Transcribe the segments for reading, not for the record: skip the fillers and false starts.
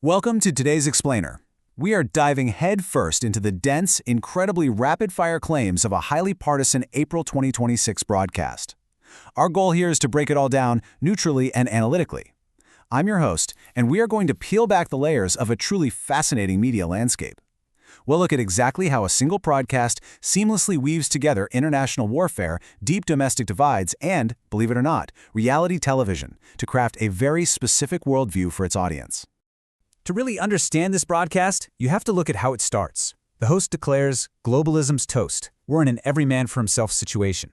Welcome to today's Explainer. We are diving headfirst into the dense, incredibly rapid-fire claims of a highly partisan April 2026 broadcast. Our goal here is to break it all down neutrally and analytically. I'm your host, and we are going to peel back the layers of a truly fascinating media landscape. We'll look at exactly how a single broadcast seamlessly weaves together international warfare, deep domestic divides, and, believe it or not, reality television to craft a very specific worldview for its audience. To really understand this broadcast, you have to look at how it starts. The host declares, "Globalism's toast. We're in an every-man-for-himself situation."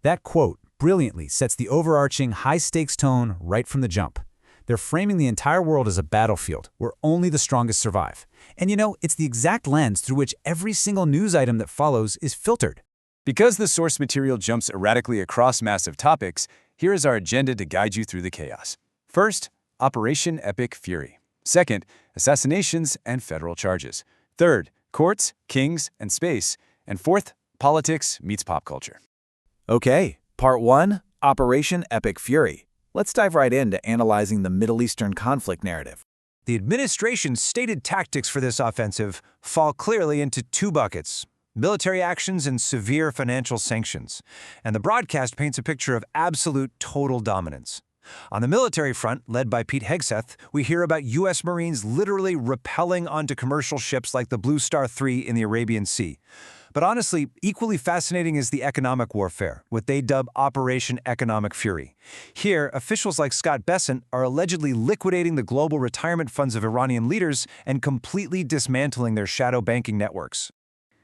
That quote brilliantly sets the overarching high-stakes tone right from the jump. They're framing the entire world as a battlefield where only the strongest survive. And it's the exact lens through which every single news item that follows is filtered. Because the source material jumps erratically across massive topics, here is our agenda to guide you through the chaos. First, Operation Epic Fury. Second, assassinations and federal charges. Third, courts, kings, and space. And fourth, politics meets pop culture. Okay, Part 1, Operation Epic Fury. Let's dive right into analyzing the Middle Eastern conflict narrative. The administration's stated tactics for this offensive fall clearly into two buckets: military actions and severe financial sanctions. And the broadcast paints a picture of absolute total dominance. On the military front, led by Pete Hegseth, we hear about U.S. Marines literally rappelling onto commercial ships like the Blue Star III in the Arabian Sea. But honestly, equally fascinating is the economic warfare, what they dub Operation Economic Fury. Here, officials like Scott Bessent are allegedly liquidating the global retirement funds of Iranian leaders and completely dismantling their shadow banking networks.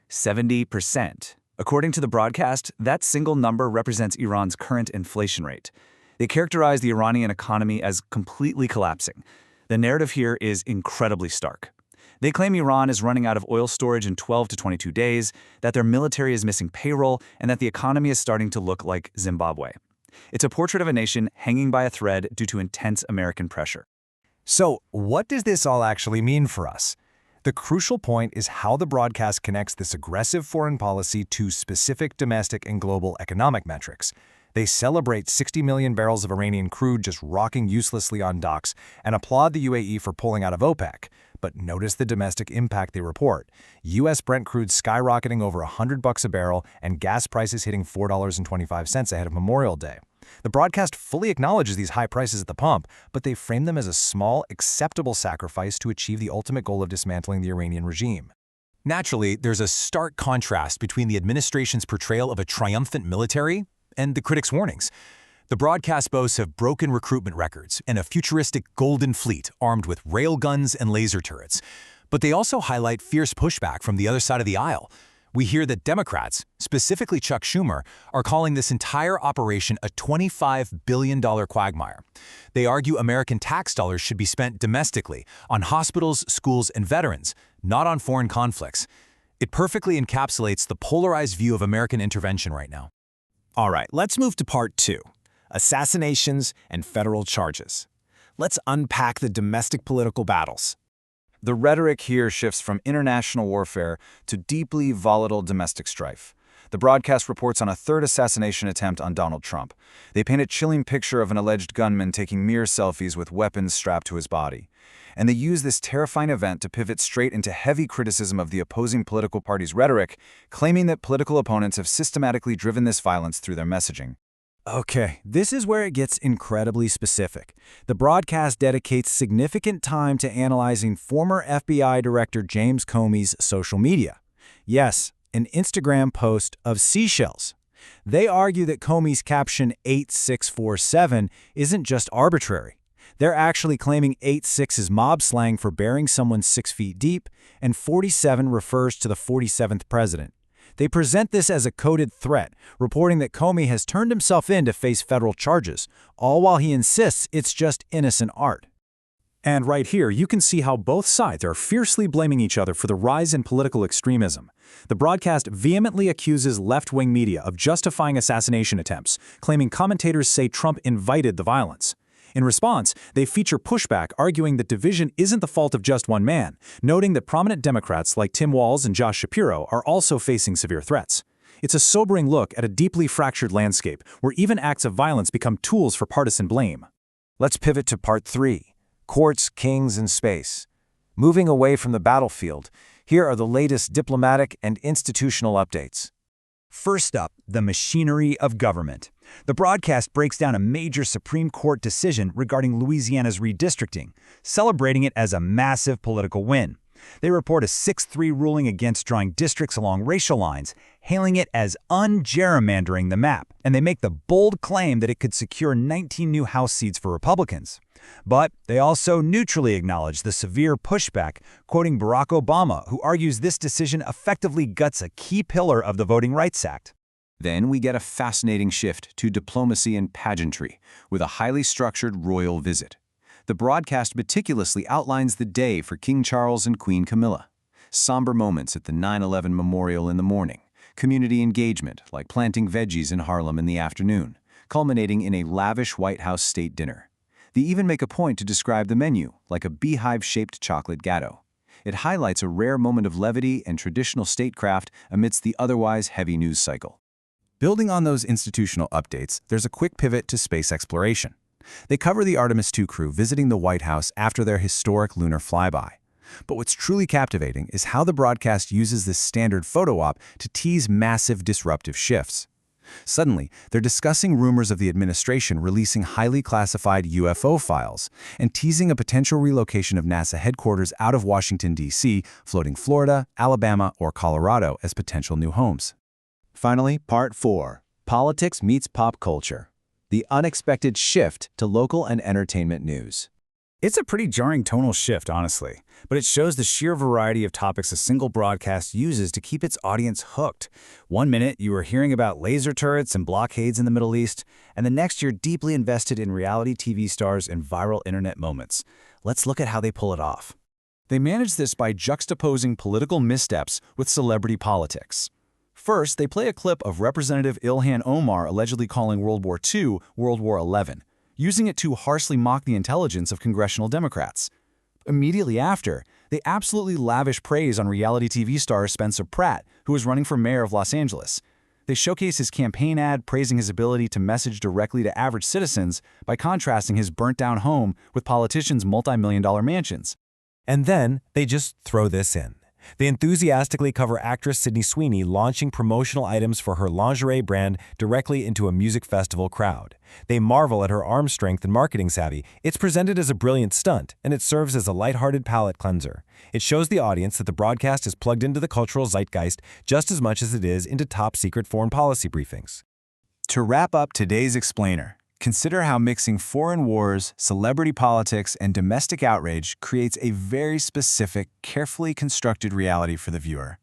70%. According to the broadcast, that single number represents Iran's current inflation rate. They characterize the Iranian economy as completely collapsing. The narrative here is incredibly stark. They claim Iran is running out of oil storage in 12 to 22 days, that their military is missing payroll, and that the economy is starting to look like Zimbabwe. It's a portrait of a nation hanging by a thread due to intense American pressure. So, what does this all actually mean for us? The crucial point is how the broadcast connects this aggressive foreign policy to specific domestic and global economic metrics. They celebrate 60 million barrels of Iranian crude just rocking uselessly on docks and applaud the UAE for pulling out of OPEC. But notice the domestic impact they report. U.S. Brent crude skyrocketing over $100 a barrel and gas prices hitting $4.25 ahead of Memorial Day. The broadcast fully acknowledges these high prices at the pump, but they frame them as a small, acceptable sacrifice to achieve the ultimate goal of dismantling the Iranian regime. Naturally, there's a stark contrast between the administration's portrayal of a triumphant military and the critics' warnings. The broadcast boasts of broken recruitment records and a futuristic golden fleet armed with railguns and laser turrets. But they also highlight fierce pushback from the other side of the aisle. We hear that Democrats, specifically Chuck Schumer, are calling this entire operation a $25 billion quagmire. They argue American tax dollars should be spent domestically on hospitals, schools, and veterans, not on foreign conflicts. It perfectly encapsulates the polarized view of American intervention right now. All right, let's move to Part 2, Assassinations and Federal Charges. Let's unpack the domestic political battles. The rhetoric here shifts from international warfare to deeply volatile domestic strife. The broadcast reports on a third assassination attempt on Donald Trump. They paint a chilling picture of an alleged gunman taking mirror selfies with weapons strapped to his body. And they use this terrifying event to pivot straight into heavy criticism of the opposing political party's rhetoric, claiming that political opponents have systematically driven this violence through their messaging. Okay, this is where it gets incredibly specific. The broadcast dedicates significant time to analyzing former FBI Director James Comey's social media. Yes, an Instagram post of seashells. They argue that Comey's caption 8647 isn't just arbitrary. They're actually claiming 86 is mob slang for burying someone 6 feet deep, and 47 refers to the 47th president. They present this as a coded threat, reporting that Comey has turned himself in to face federal charges, all while he insists it's just innocent art. And right here, you can see how both sides are fiercely blaming each other for the rise in political extremism. The broadcast vehemently accuses left-wing media of justifying assassination attempts, claiming commentators say Trump invited the violence. In response, they feature pushback arguing that division isn't the fault of just one man, noting that prominent Democrats like Tim Walz and Josh Shapiro are also facing severe threats. It's a sobering look at a deeply fractured landscape where even acts of violence become tools for partisan blame. Let's pivot to Part 3, Courts, Kings, and Space. Moving away from the battlefield, here are the latest diplomatic and institutional updates. First up, the machinery of government. The broadcast breaks down a major Supreme Court decision regarding Louisiana's redistricting, celebrating it as a massive political win. They report a 6-3 ruling against drawing districts along racial lines, hailing it as un-gerrymandering the map, and they make the bold claim that it could secure 19 new House seats for Republicans. But they also neutrally acknowledge the severe pushback, quoting Barack Obama, who argues this decision effectively guts a key pillar of the Voting Rights Act. Then we get a fascinating shift to diplomacy and pageantry, with a highly structured royal visit. The broadcast meticulously outlines the day for King Charles and Queen Camilla. Somber moments at the 9/11 memorial in the morning, community engagement like planting veggies in Harlem in the afternoon, culminating in a lavish White House state dinner. They even make a point to describe the menu like a beehive-shaped chocolate gatto. It highlights a rare moment of levity and traditional statecraft amidst the otherwise heavy news cycle. Building on those institutional updates, there's a quick pivot to space exploration. They cover the Artemis II crew visiting the White House after their historic lunar flyby. But what's truly captivating is how the broadcast uses this standard photo op to tease massive disruptive shifts. Suddenly, they're discussing rumors of the administration releasing highly classified UFO files and teasing a potential relocation of NASA headquarters out of Washington, D.C., floating Florida, Alabama, or Colorado as potential new homes. Finally, Part 4. Politics meets pop culture. The unexpected shift to local and entertainment news. It's a pretty jarring tonal shift, honestly, but it shows the sheer variety of topics a single broadcast uses to keep its audience hooked. One minute, you are hearing about laser turrets and blockades in the Middle East, and the next you're deeply invested in reality TV stars and viral internet moments. Let's look at how they pull it off. They manage this by juxtaposing political missteps with celebrity politics. First, they play a clip of Representative Ilhan Omar allegedly calling World War II World War XI, using it to harshly mock the intelligence of congressional Democrats. Immediately after, they absolutely lavish praise on reality TV star Spencer Pratt, who is running for mayor of Los Angeles. They showcase his campaign ad praising his ability to message directly to average citizens by contrasting his burnt-down home with politicians' multi-million-dollar mansions. And then they just throw this in. They enthusiastically cover actress Sydney Sweeney launching promotional items for her lingerie brand directly into a music festival crowd. They marvel at her arm strength and marketing savvy. It's presented as a brilliant stunt, and it serves as a lighthearted palate cleanser. It shows the audience that the broadcast is plugged into the cultural zeitgeist just as much as it is into top-secret foreign policy briefings. To wrap up today's explainer, consider how mixing foreign wars, celebrity politics, and domestic outrage creates a very specific, carefully constructed reality for the viewer.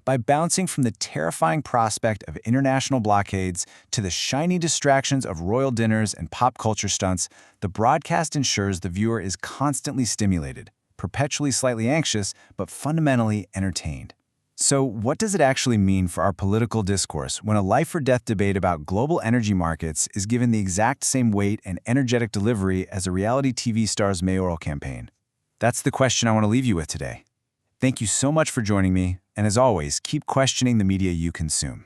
By bouncing from the terrifying prospect of international blockades to the shiny distractions of royal dinners and pop culture stunts, the broadcast ensures the viewer is constantly stimulated, perpetually slightly anxious, but fundamentally entertained. So what does it actually mean for our political discourse when a life-or-death debate about global energy markets is given the exact same weight and energetic delivery as a reality TV star's mayoral campaign? That's the question I want to leave you with today. Thank you so much for joining me, and as always, keep questioning the media you consume.